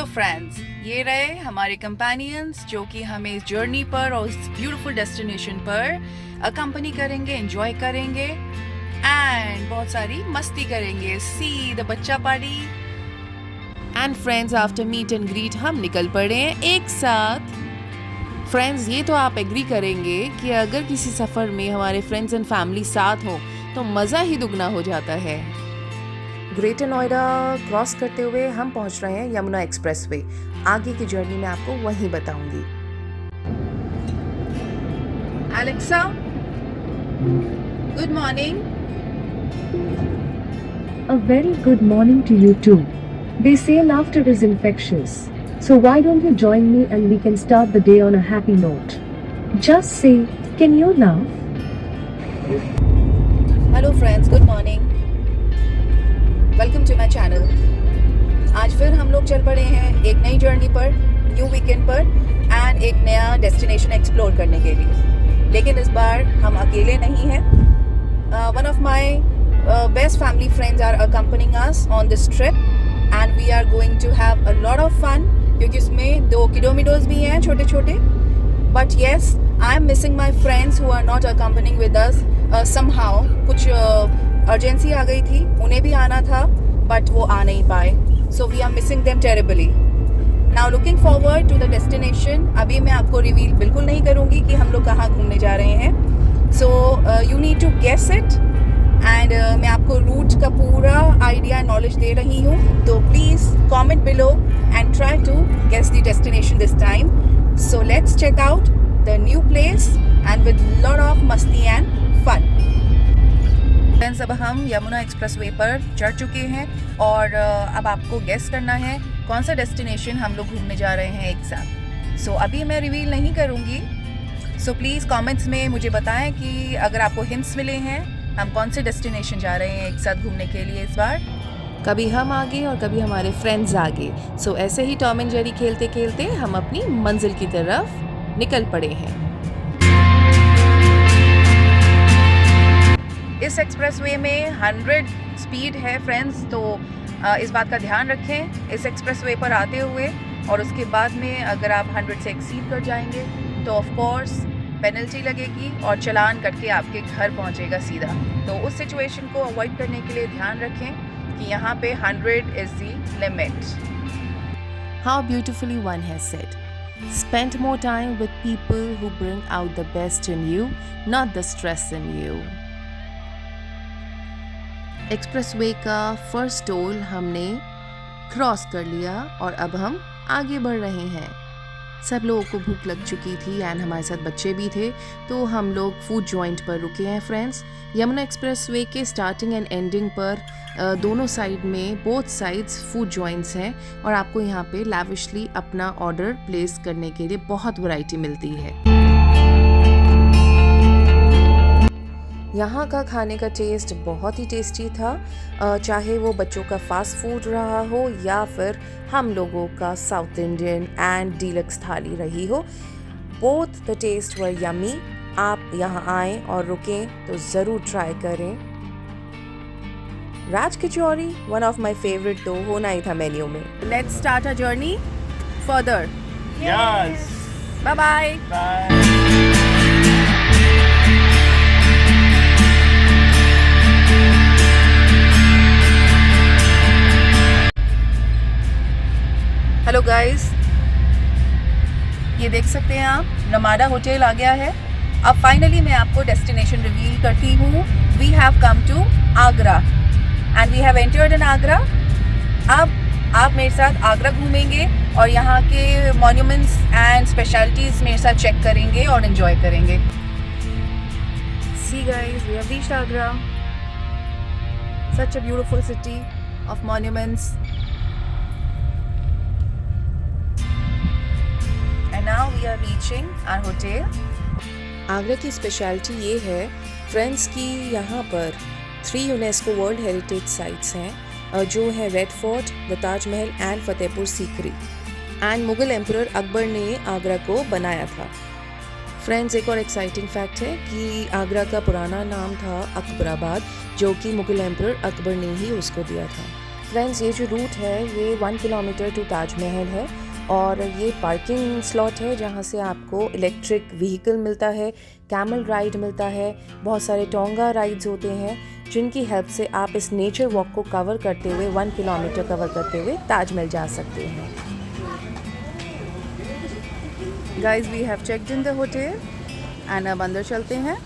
Friends, ये रहे हमारे कंपेनियंस जो कि हमें इस जर्नी पर और इस ब्यूटीफुल डेस्टिनेशन पर अकम्पनी करेंगे, एंजॉय करेंगे एंड बहुत सारी मस्ती करेंगे। सी द बच्चा party and friends, after meet and greet हम निकल पड़े हैं एक साथ। फ्रेंड्स, ये तो आप एग्री करेंगे कि अगर किसी सफ़र में हमारे फ्रेंड्स एंड फैमिली साथ हो तो मज़ा ही दुगना हो जाता है। ग्रेटर नोएडा क्रॉस करते हुए हम पहुंच रहे हैं यमुना एक्सप्रेसवे। आगे की जर्नी मैं आपको वहीं बताऊंगी। Alexa, good morning. A very good morning to you too. They say laughter is infectious. So why don't you join me and we can start the day on a happy note? Just say, can you laugh? Hello friends, good morning, welcome to my channel. आज फिर हम लोग चल पड़े हैं एक नई journey पर, न्यू वीकेंड पर एंड एक नया डेस्टिनेशन एक्सप्लोर करने के लिए। लेकिन इस बार हम अकेले नहीं हैं। One of my best family friends are accompanying us on this trip and we are going to have a lot of fun, क्योंकि उसमें 2 किलोमीटर्स भी हैं छोटे छोटे। But yes, I am missing my friends who are not accompanying with us somehow. कुछ urgency आ गई थी, उन्हें भी आना था बट वो आ नहीं पाए, so we are missing them terribly. Now looking forward to the destination. अभी मैं आपको रिवील बिल्कुल नहीं करूँगी कि हम लोग कहाँ घूमने जा रहे हैं, so you need to guess it and मैं आपको रूट का पूरा आइडिया नॉलेज दे रही हूँ, तो please comment below and try to guess the destination this time. So let's check out the new place and with lot of मस्ती and fun. Friends, अब हम यमुना एक्सप्रेसवे पर चढ़ चुके हैं और अब आपको गेस करना है कौन सा डेस्टिनेशन हम लोग घूमने जा रहे हैं एक साथ। सो अभी मैं रिवील नहीं करूँगी, सो प्लीज़ कमेंट्स में मुझे बताएं कि अगर आपको हिंट्स मिले हैं हम कौन से डेस्टिनेशन जा रहे हैं एक साथ घूमने के लिए इस बार। कभी हम आगे और कभी हमारे फ्रेंड्स आगे। सो ऐसे ही टॉम एंड जेरी खेलते खेलते हम अपनी मंजिल की तरफ निकल पड़े हैं। इस एक्सप्रेसवे में 100 स्पीड है फ्रेंड्स, तो इस बात का ध्यान रखें इस एक्सप्रेसवे पर आते हुए। और उसके बाद में अगर आप 100 से एक्सीड कर जाएंगे तो ऑफ कोर्स पेनल्टी लगेगी और चालान कट के आपके घर पहुंचेगा सीधा। तो उस सिचुएशन को अवॉइड करने के लिए ध्यान रखें कि यहाँ पे 100 is the limit. How beautifully one has said, spend more time with people who bring out the best in you, not the stress in you. Expressway का फर्स्ट टोल हमने क्रॉस कर लिया और अब हम आगे बढ़ रहे हैं। सब लोगों को भूख लग चुकी थी एंड हमारे साथ बच्चे भी थे, तो हम लोग फूड जॉइंट पर रुके हैं फ्रेंड्स। यमुना एक्सप्रेसवे के स्टार्टिंग एंड एंडिंग पर दोनों साइड में बोथ साइड्स फूड जॉइंट्स हैं और आपको यहाँ पे लैविशली अपना ऑर्डर प्लेस करने के लिए बहुत वैरायटी मिलती है। यहाँ का खाने का टेस्ट बहुत ही टेस्टी था, चाहे वो बच्चों का फास्ट फूड रहा हो या फिर हम लोगों का south Indian and deluxe thali रही हो। Both the taste were yummy. आप यहाँ आएँ और रुकें तो ज़रूर ट्राई करें। Raj kachori one of my favourite तो होना ही था मेन्यू में। Let's start a journey further. Yes. Bye bye. Bye. Hello guys, ये देख सकते हैं आप, नमाडा होटल आ गया है। अब फाइनली मैं आपको डेस्टिनेशन रिवील करती हूँ। We have come to Agra and we have entered in Agra. अब आप मेरे साथ आगरा घूमेंगे और यहाँ के मॉन्यूमेंट्स एंड स्पेशलिटीज़ मेरे साथ चेक करेंगे और एंजॉय करेंगे। See guys, we have reached Agra, such a beautiful city of monuments. And now we are reaching our hotel. Agra की स्पेशलिटी ये है फ्रेंड्स की यहाँ पर 3 यूनेस्को वर्ल्ड हेरिटेज साइट्स हैं, जो है red fort, the Taj Mahal and Fatehpur Sikri. And Mughal emperor Akbar ने आगरा को बनाया था। फ्रेंड्स, एक और एक्साइटिंग फैक्ट है कि आगरा का पुराना नाम था अकबराबाद, जो कि मुगल एम्परर अकबर ने ही उसको दिया था। फ्रेंड्स, ये जो रूट है ये 1 किलोमीटर टू ताजमहल है और ये पार्किंग स्लॉट है जहाँ से आपको इलेक्ट्रिक व्हीकल मिलता है, कैमल राइड मिलता है, बहुत सारे टोंगा राइड्स होते हैं जिनकी हेल्प से आप इस नेचर वॉक को कवर करते हुए 1 किलोमीटर कवर करते हुए ताजमहल जा सकते हैं। Guys, we have checked in the hotel and अब अंदर चलते हैं।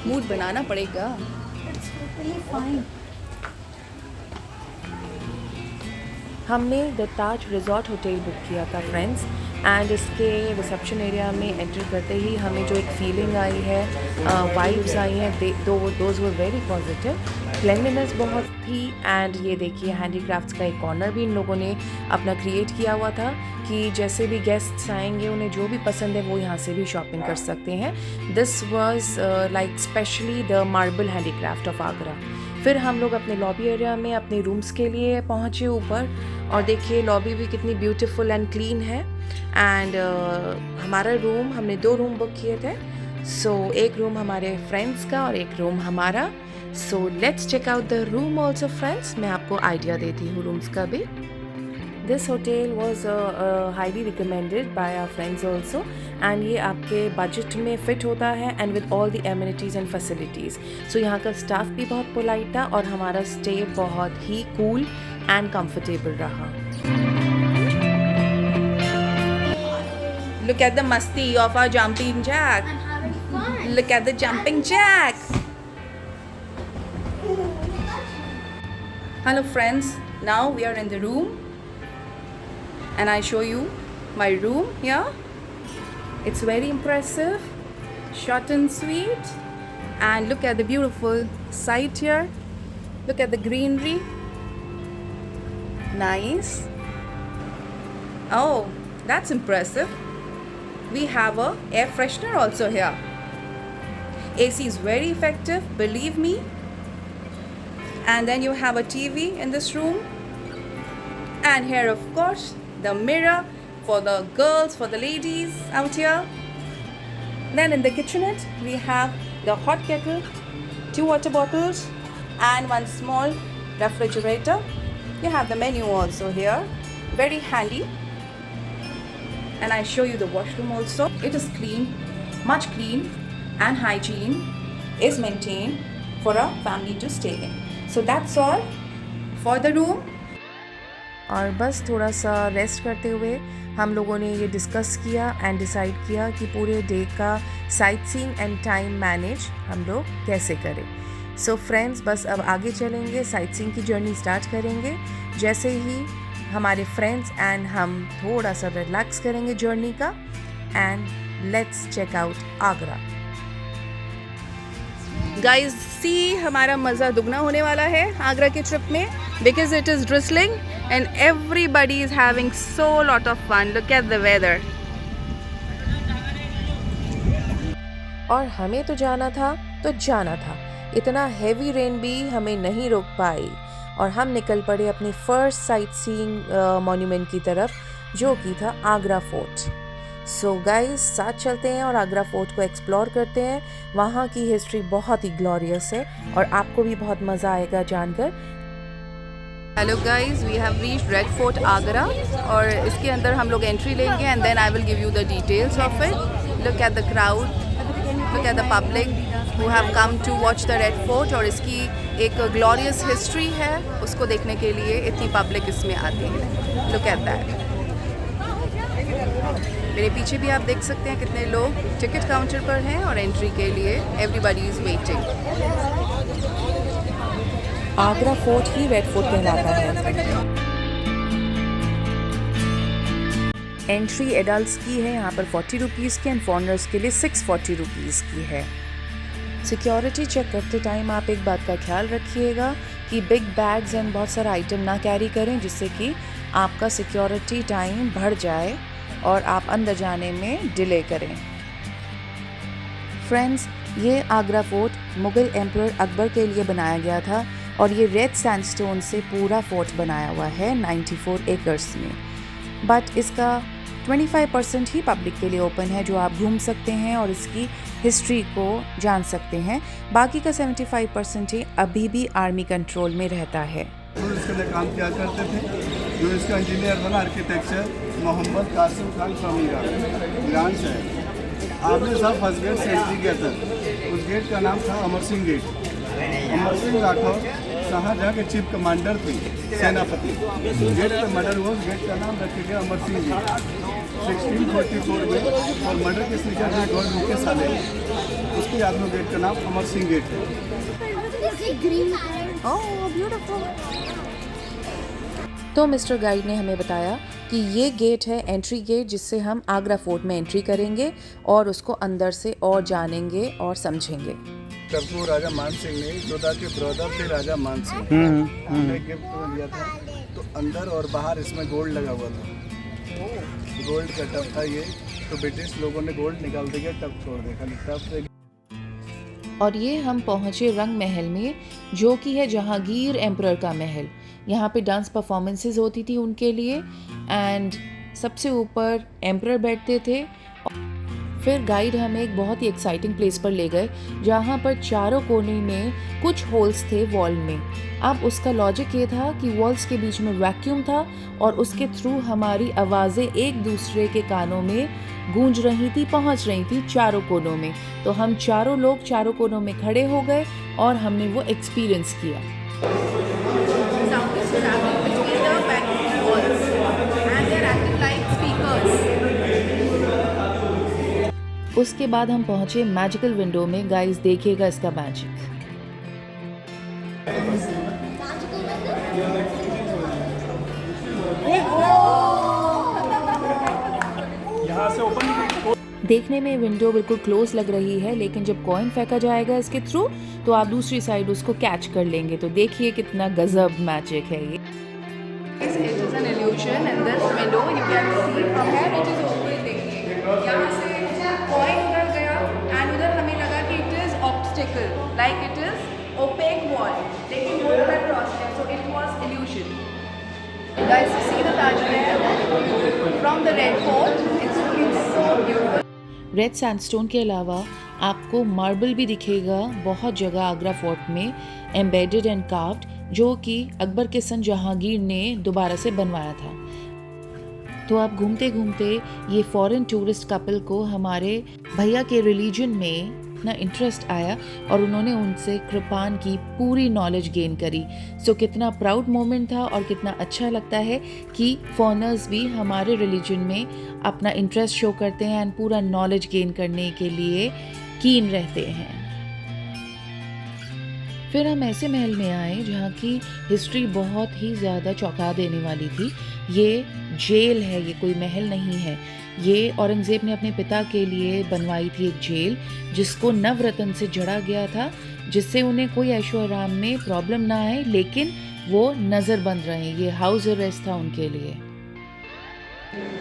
मूड बनाना पड़ेगा। हमने the Taj resort hotel book किया था फ्रेंड्स, एंड इसके रिसेप्शन एरिया में एंटर करते ही हमें जो एक फीलिंग आई है, वाइब्स आई हैं, those were very positive. Cleanliness बहुत थी एंड ये देखिए हैंडीक्राफ्ट्स का एक कॉर्नर भी इन लोगों ने अपना क्रिएट किया हुआ था कि जैसे भी गेस्ट्स आएंगे उन्हें जो भी पसंद है वो यहाँ से भी शॉपिंग कर सकते हैं। This was like specially the marble handicraft of Agra. फिर हम लोग अपने लॉबी एरिया में अपने रूम्स के लिए पहुँचे ऊपर, और देखिए लॉबी भी कितनी ब्यूटीफुल एंड क्लीन है। एंड हमारा रूम, हमने 2 रूम बुक किए थे, सो एक रूम हमारे फ्रेंड्स का और एक रूम हमारा। So let's check out the room also friends. मैं आपको आइडिया देती हूँ रूम्स का भी। This hotel was highly recommended by our friends also, and ये आपके बजट में फिट होता है and with all the amenities and facilities. So यहाँ का स्टाफ भी बहुत पोलाइट था और हमारा स्टे बहुत ही कूल एंड कंफर्टेबल रहा। Look at the masti of our jumping jack. And having fun. Look at the jumping jack. Hello friends, now we are in the room and I show you my room here. It's very impressive, short and sweet, and look at the beautiful sight here. Look at the greenery. Nice. Oh, that's impressive. We have a air freshener also here. AC is very effective, believe me. And then you have a TV in this room, and here of course the mirror for the girls, for the ladies out here. Then in the kitchenette we have the hot kettle, 2 water bottles and 1 small refrigerator. You have the menu also here, very handy. And I show you the washroom also. It is clean, much clean, and hygiene is maintained for a family to stay in. So that's all for the room. और बस थोड़ा सा rest करते हुए हम लोगों ने ये डिस्कस किया एंड डिसाइड किया कि पूरे डे का sight seeing and time manage हम लोग कैसे करें। सो फ्रेंड्स, बस अब आगे चलेंगे, साइट सीइंग की जर्नी स्टार्ट करेंगे। जैसे ही हमारे फ्रेंड्स एंड हम थोड़ा सा रिलैक्स करेंगे जर्नी का, and let's check out Agra. Guys see, हमारा मज़ा दुगना होने वाला है आगरा के ट्रिप में, because it is drizzling and everybody is having so lot of fun. Look at the weather. और हमें तो जाना था, इतना हैवी रेन भी हमें नहीं रोक पाई और हम निकल पड़े अपनी फर्स्ट साइट सीइंग मॉन्यूमेंट की तरफ, जो कि था आगरा फोर्ट। सो गाइस, साथ चलते हैं और आगरा फोर्ट को एक्सप्लोर करते हैं। वहाँ की हिस्ट्री बहुत ही ग्लोरियस है और आपको भी बहुत मज़ा आएगा जानकर। Hello guys, we have reached Red Fort Agra और इसके अंदर हम लोग एंट्री लेंगे and then I will give you the details of it. Look at the crowd, look at the public who have come to watch the Red Fort, और इसकी एक glorious history है, उसको देखने के लिए इतनी पब्लिक इसमें आती है। Look at that. मेरे पीछे भी आप देख सकते हैं कितने लोग टिकट काउंटर पर हैं और एंट्री के लिए everybody is waiting. Agra fort he red fort कहलाता है। एंट्री एडल्ट्स की है यहाँ पर 40 रुपीज़ की एंड फॉरनर्स के लिए 640 रुपीज़ की है। सिक्योरिटी चेक करते टाइम आप एक बात का ख्याल रखिएगा कि बिग बैग्स एंड बहुत सारा आइटम ना कैरी करें, जिससे कि आपका सिक्योरिटी टाइम बढ़ जाए और आप अंदर जाने में डिले करें। फ्रेंड्स, ये आगरा फोर्ट मुग़ल एम्परर अकबर के लिए बनाया गया था और ये रेड सैंडस्टोन से पूरा फोर्ट बनाया हुआ है 94 एकर्स में। बट इसका 25% ही पब्लिक के लिए ओपन है, जो आप घूम सकते हैं और इसकी हिस्ट्री को जान सकते हैं। बाकी का 75% ही अभी भी आर्मी कंट्रोल में रहता है। तो इसके लिए काम किया करते थे। जो इसका इंजीनियर बना architecture Mohammad Qasim Khan from Iran से है। आपने सब फर्स्ट गेट से एंट्री किया था। उस गेट का नाम था अमर सिंह गेट। अमर सिंह राठौर शाहजहाँ के चीफ कमांडर थे, सेनापति। गेट का मर्डर हुआ, गेट का नाम रखे गया अमर सिंह गेट 1644 में। और मर्डर के स्पीकर थे गॉड मुकेश साले, उसकी याद में गेट का नाम अमर सिंह गेट है। तो मिस्टर गाइड ने हमें बताया कि ये गेट है एंट्री गेट, जिससे हम आगरा फोर्ट में एंट्री करेंगे और उसको अंदर से और जानेंगे और समझेंगे। टप्पू राजा मान सिंह ने, जोधा के ब्रदर थे राजा मान सिंह, उन्होंने गिफ्ट में दिया था। तो अंदर और बाहर इसमें गोल्ड लगा हुआ था। गोल्ड का टप था ये। तो ब्रिटिश लोगों ने गोल्ड निकाल दिया, टप छोड़ दिया, खाली टप से। और ये हम पहुँचे रंग महल में, जो कि है जहांगीर एम्परर का महल। यहाँ पे डांस परफॉर्मेंसेस होती थी उनके लिए एंड सबसे ऊपर एम्परर बैठते थे। फिर गाइड हमें एक बहुत ही एक्साइटिंग प्लेस पर ले गए, जहाँ पर चारों कोने में कुछ होल्स थे वॉल में। अब उसका लॉजिक ये था कि वॉल्स के बीच में वैक्यूम था और उसके थ्रू हमारी आवाज़ें एक दूसरे के कानों में गूंज रही थी, पहुंच रही थी चारों कोनों में। तो हम चारों लोग चारों कोनों में खड़े हो गए और हमने वो एक्सपीरियंस किया। उसके बाद हम पहुंचे मैजिकल विंडो में। गाइस देखिएगा इसका मैजिक। यहाँ से ओपन। देखने में विंडो बिल्कुल क्लोज लग रही है, लेकिन जब कॉइन फेंका जाएगा इसके थ्रू तो आप दूसरी साइड उसको कैच कर लेंगे। तो देखिए कितना गजब मैजिक है ये। It is an illusion and this window you can see from here it is open। देखिए यहाँ से कॉइन उधर गया and उधर हमें लगा कि it is obstacle like it is opaque wall, लेकिन वो उधर क्रॉस है, so it was illusion। Guys, you see the Taj Mahal from the Red Fort, it's looking so beautiful। Red sandstone के अलावा आपको मार्बल भी दिखेगा बहुत जगह आगरा फोर्ट में, एम्बेडेड एंड कार्व्ड, जो कि अकबर के सन जहांगीर ने दोबारा से बनवाया था। तो आप घूमते घूमते ये फॉरेन टूरिस्ट कपल को हमारे भैया के रिलीजन में इतना इंटरेस्ट आया और उन्होंने उनसे कृपान की पूरी नॉलेज गेन करी। सो कितना प्राउड मोमेंट था और कितना अच्छा लगता है कि फॉरेनर्स भी हमारे रिलीजन में अपना इंटरेस्ट शो करते हैं एंड पूरा नॉलेज गेन करने के लिए कीन रहते हैं। फिर हम ऐसे महल में आए जहाँ की हिस्ट्री बहुत ही ज़्यादा चौंका देने वाली थी। ये जेल है, ये कोई महल नहीं है। ये औरंगज़ेब ने अपने पिता के लिए बनवाई थी एक जेल, जिसको नवरत्न से जड़ा गया था, जिससे उन्हें कोई ऐशो आराम में प्रॉब्लम ना आए, लेकिन वो नज़र बंद रहे। ये हाउस अरेस्ट था उनके लिए।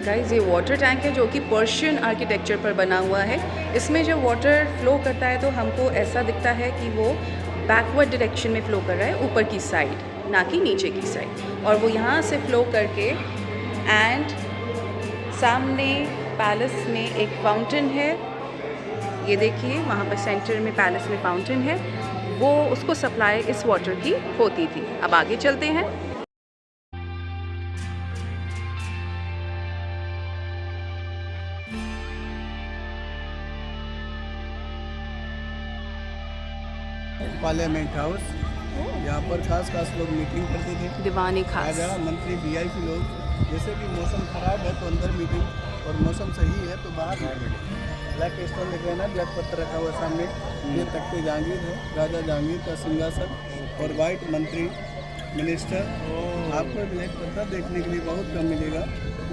गाइस, ये वाटर टैंक है जो कि पर्शियन आर्किटेक्चर पर बना हुआ है। इसमें जब वाटर फ्लो करता है तो हमको ऐसा दिखता है कि वो बैकवर्ड डायरेक्शन में फ़्लो कर रहा है, ऊपर की साइड, ना कि नीचे की साइड। और वो यहाँ से फ़्लो करके एंड सामने पैलेस में एक फाउंटेन है, ये देखिए वहाँ पर सेंटर में पैलेस में फाउंटेन है, वो उसको सप्लाई इस वाटर की होती थी। अब आगे चलते हैं। पार्लियामेंट हाउस, यहाँ पर खास लोग मीटिंग करते थे, दीवानी खास राजा मंत्री वीआईपी लोग। जैसे कि मौसम खराब है तो अंदर मीटिंग, और मौसम सही है तो बाहर मीटिंग। ब्लैक स्टोन देख रहे हैं ना, ब्लैक पत्थर रखा हुआ सामने, ये तख्ते जहांगीर है, राजा जहांगीर का सिंहासन। और वाइट मंत्री मिनिस्टर, आपको ब्लैक पत्थर देखने के लिए बहुत कम मिलेगा,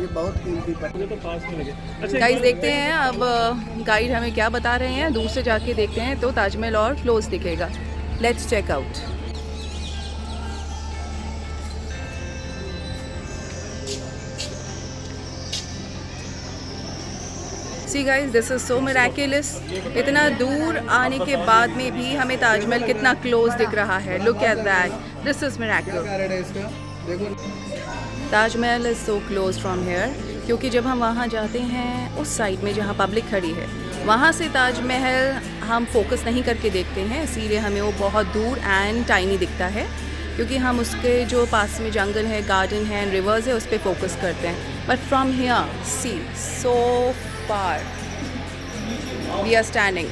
ये बहुत कीमती पत्थर। तो पास में लगे। अच्छा, गाइस देखते हैं अब गाइड हमें क्या बता रहे हैं। दूर से जाके देखते हैं तो ताजमहल और क्लोज दिखेगा। Let's check out. See guys, this is so miraculous. इतना दूर आने के बाद में भी हमें ताजमहल कितना क्लोज दिख रहा है। Look at that, this is miraculous. Taj Mahal is so close from here क्योंकि जब हम वहाँ जाते हैं उस साइड में जहाँ पब्लिक खड़ी है, वहाँ से ताजमहल हम फोकस नहीं करके देखते हैं, इसीलिए हमें वो बहुत दूर एंड टाइनी दिखता है, क्योंकि हम उसके जो पास में जंगल है, गार्डन है, रिवर्स है, उस पर फोकस करते हैं. But from here see so far we are standing.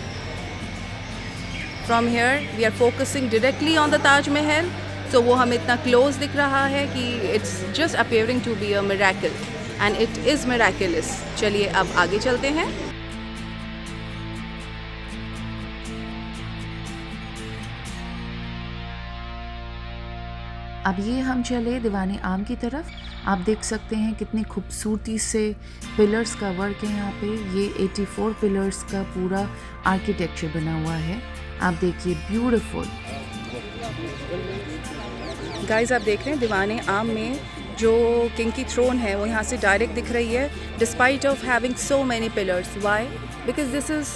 From here we are focusing directly on the Taj Mahal. तो वो हमें इतना क्लोज दिख रहा है कि it's just appearing to be a miracle and it is miraculous. चलिए अब आगे चलते हैं. अब ये हम चले दीवाने आम की तरफ. आप देख सकते हैं कितनी खूबसूरती से पिलर्स का वर्क है यहाँ पे. ये 84 पिलर्स का पूरा आर्किटेक्चर बना हुआ है. आप देखिए, ब्यूटीफुल. गाइस, आप देख रहे हैं दीवाने आम में जो किंग की थ्रोन है वो यहाँ से डायरेक्ट दिख रही है, despite of having so many pillars. Why? Because this is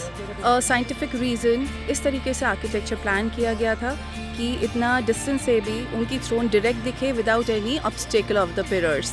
a scientific reason. इस तरीके से आर्किटेक्चर प्लान किया गया था कि इतना डिस्टेंस से भी उनकी थ्रोन डायरेक्ट दिखे without any obstacle of the pillars.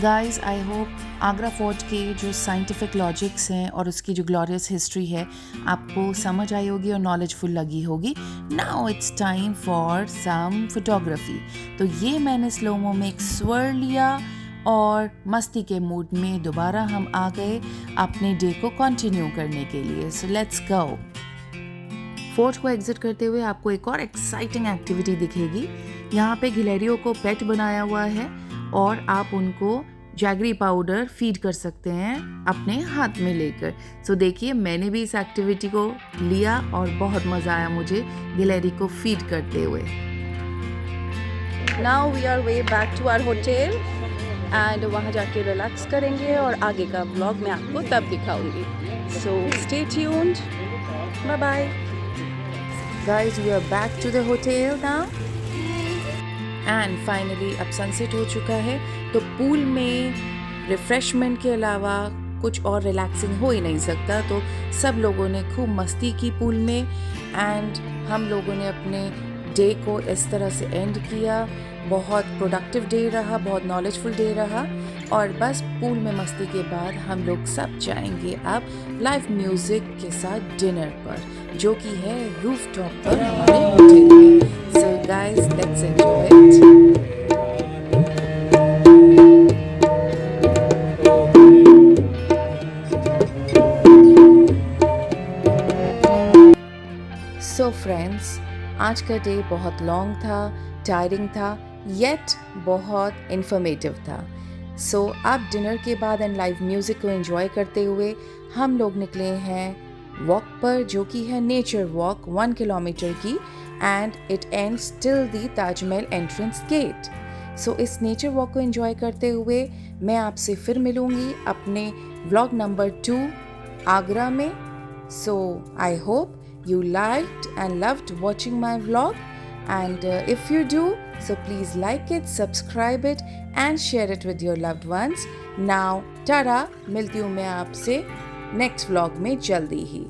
Guys, I hope Agra fort के जो साइंटिफिक लॉजिक्स हैं और उसकी जो ग्लोरियस हिस्ट्री है आपको समझ आई होगी और नॉलेजफुल लगी होगी. Now it's time for some photography. तो ये मैंने स्लोमो में एक स्वर लिया और मस्ती के मूड में दोबारा हम आ गए अपने डे को कंटिन्यू करने के लिए. So let's go. फोर्ट को एग्जिट करते हुए आपको एक और एक्साइटिंग एक्टिविटी दिखेगी. यहाँ पे गिलहरियों को पेट बनाया हुआ है और आप उनको जैगरी पाउडर फीड कर सकते हैं अपने हाथ में लेकर. सो देखिए, मैंने भी इस एक्टिविटी को लिया और बहुत मज़ा आया मुझे गिलहरी को फीड करते हुए. Now we are way back to our hotel and वहाँ जाके रिलैक्स करेंगे और आगे का व्लॉग मैं आपको तब दिखाऊंगी. So stay tuned. Bye bye. Guys, we are back to the hotel now and finally अब सनसेट हो चुका है. तो पूल में रिफ्रेशमेंट के अलावा कुछ और रिलैक्सिंग हो ही नहीं सकता. तो सब लोगों ने खूब मस्ती की पूल में एंड हम लोगों ने अपने डे को इस तरह से एंड किया. बहुत प्रोडक्टिव डे रहा, बहुत नॉलेजफुल डे रहा. और बस पूल में मस्ती के बाद हम लोग सब जाएंगे अब लाइव म्यूज़िक के साथ डिनर पर, जो कि है रूफटॉप पर हमारे होटल में. So guys, let's enjoy it. So friends, आज का डे बहुत लॉन्ग था, टायरिंग था, येट बहुत इन्फॉर्मेटिव था. सो अब डिनर के बाद एंड लाइव म्यूज़िक को एंजॉय करते हुए हम लोग निकले हैं वॉक पर, जो कि है नेचर वॉक 1 किलोमीटर की and it ends till the Taj Mahal entrance gate. So इस नेचर वॉक को एंजॉय करते हुए मैं आपसे फिर मिलूँगी अपने व्लॉग नंबर 2 आगरा में. So I hope you liked and loved watching my vlog, and if you do, so please like it, subscribe it and share it with your loved ones. Now tada, मिलती हूँ मैं आपसे next vlog में जल्दी ही.